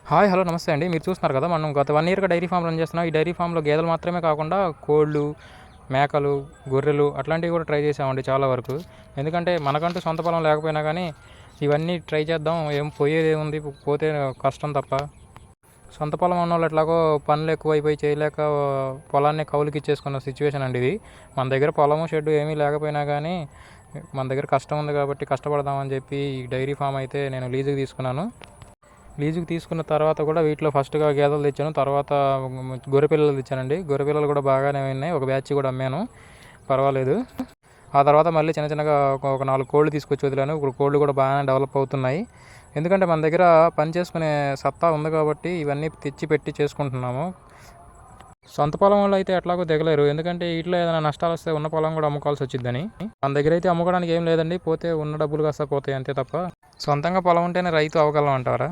Hi hello నమస్తే అండి. మీరు చూస్తున్నారు కదా, మనం గత 1 ఇయర్‌గా డైరీ ఫామ్ రన్ చేస్తున్నాం. ఈ డైరీ ఫామ్‌లో గేదెలు మాత్రమే కాకుండా కోళ్ళు, మేకలు, గొర్రెలు అట్లాంటివి కూడా ట్రై చేసామండి చాలా వరకు. ఎందుకంటే మనకంటూ సొంత పొలం లేకపోయినా కానీ ఇవన్నీ ట్రై చేద్దాం. ఏం పోయేదేముంది, పోతే కష్టం తప్ప. సొంత పొలం ఉన్నోళ్ళు ఎట్లాగో పనులు ఎక్కువైపోయి చేయలేక పొలాన్ని కౌలుకి ఇచ్చేసుకున్న సిచ్యువేషన్ అండి ఇది. మన దగ్గర పొలము, షెడ్డు ఏమీ లేకపోయినా కానీ మన దగ్గర కష్టం ఉంది కాబట్టి కష్టపడదామని చెప్పి ఈ డైరీ ఫామ్ అయితే నేను లీజుకి తీసుకున్నాను. లీజుకి తీసుకున్న తర్వాత కూడా వీటిలో ఫస్ట్గా గేదెలు తెచ్చాను, తర్వాత గొర్రె పిల్లలు తెచ్చానండి. గొర్రె పిల్లలు కూడా బాగానే ఉన్నాయి, ఒక బ్యాచ్ కూడా అమ్మాను, పర్వాలేదు. ఆ తర్వాత మళ్ళీ చిన్న చిన్నగా ఒక 4 కోళ్ళు తీసుకొచ్చి వదిలాను. ఇప్పుడు కోళ్ళు కూడా బాగానే డెవలప్ అవుతున్నాయి. ఎందుకంటే మన దగ్గర పని చేసుకునే సత్తా ఉంది కాబట్టి ఇవన్నీ తెచ్చి పెట్టి చేసుకుంటున్నాము. సొంత పొలం వాళ్ళు అయితే ఎట్లాగో దిగలేరు, ఎందుకంటే వీటిలో ఏదైనా నష్టాలు వస్తే ఉన్న పొలం కూడా అమ్ముకోవాల్సి వచ్చిందని. మన దగ్గర అయితే అమ్ముకోవడానికి ఏం లేదండి, పోతే ఉన్న డబ్బులు కాస్త పోతాయి అంతే తప్ప. సొంతంగా పొలం ఉంటేనే రైతు అవ్వగలం అంటారా?